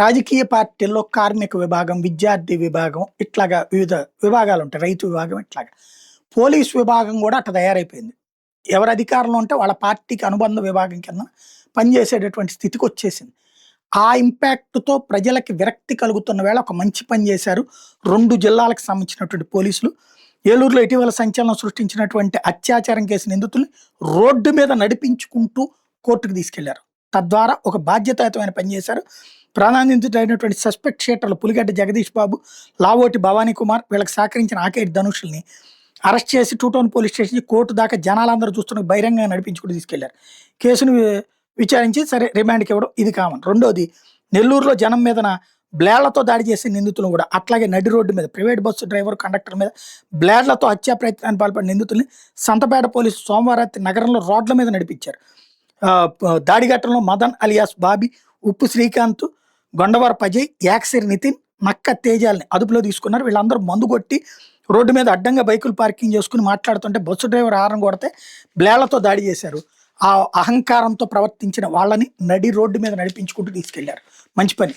రాజకీయ పార్టీల్లో కార్మిక విభాగం, విద్యార్థి విభాగం ఇట్లాగా వివిధ విభాగాలు ఉంటాయి. రైతు విభాగం ఇట్లాగా. పోలీస్ విభాగం కూడా అట్ట తయారైపోయింది. ఎవరు అధికారంలో ఉంటే వాళ్ళ పార్టీకి అనుబంధ విభాగం కింద పనిచేసేటటువంటి స్థితికొచ్చేసింది. ఆ ఇంపాక్ట్‌తో ప్రజలకి విరక్తి కలుగుతున్న వేళ ఒక మంచి పని చేశారు. 2 జిల్లాలకు సంబంధించినటువంటి పోలీసులు. ఏలూరులో ఇటీవల సంచలనం సృష్టించినటువంటి అత్యాచారం కేసు నిందితుల్ని రోడ్డు మీద నడిపించుకుంటూ కోర్టుకు తీసుకెళ్లారు. తద్వారా ఒక బాధ్యతాయుతమైన పని చేశారు. ప్రధాన నిందితుడైనటువంటి సస్పెక్ట్ షీటర్లు పులిగడ్డ జగదీష్ బాబు, లావోటి భవానీ కుమార్ వీళ్ళకి సహకరించిన ఆకేటి ధనుషుల్ని అరెస్ట్ చేసి two town police station court దాకా జనాలందరూ చూస్తున్న బహిరంగంగా నడిపించుకుంటూ తీసుకెళ్లారు. కేసును విచారించి సరే రిమాండ్కి ఇవ్వడం ఇది కామన్. రెండోది, నెల్లూరులో జనం మీదన బ్లేడ్లతో దాడి చేసే నిందితులు కూడా అట్లాగే నడి రోడ్డు మీద ప్రైవేట్ బస్సు డ్రైవర్ కండక్టర్ మీద బ్లేడ్లతో హత్యా ప్రయత్నాన్ని పాల్పడిన నిందితుల్ని సంతపేట పోలీసు సోమవారం నగరంలో రోడ్ల మీద నడిపించారు. దాడిఘట్టంలో మదన్ అలియాస్ బాబీ, ఉప్పు శ్రీకాంత్, గొండవరపు అజయ్, యాక్సిర్ నితిన్, నక్క తేజాల్ని అదుపులో తీసుకున్నారు. వీళ్ళందరూ మందు కొట్టి రోడ్డు మీద అడ్డంగా బైకులు పార్కింగ్ చేసుకుని మాట్లాడుతుంటే బస్సు డ్రైవర్ హారన్ కొడితే బ్లేడ్లతో దాడి చేశారు. ఆ అహంకారంతో ప్రవర్తించిన వాళ్ళని నడి రోడ్డు మీద నడిపించుకుంటూ తీసుకెళ్లారు. మంచి పని.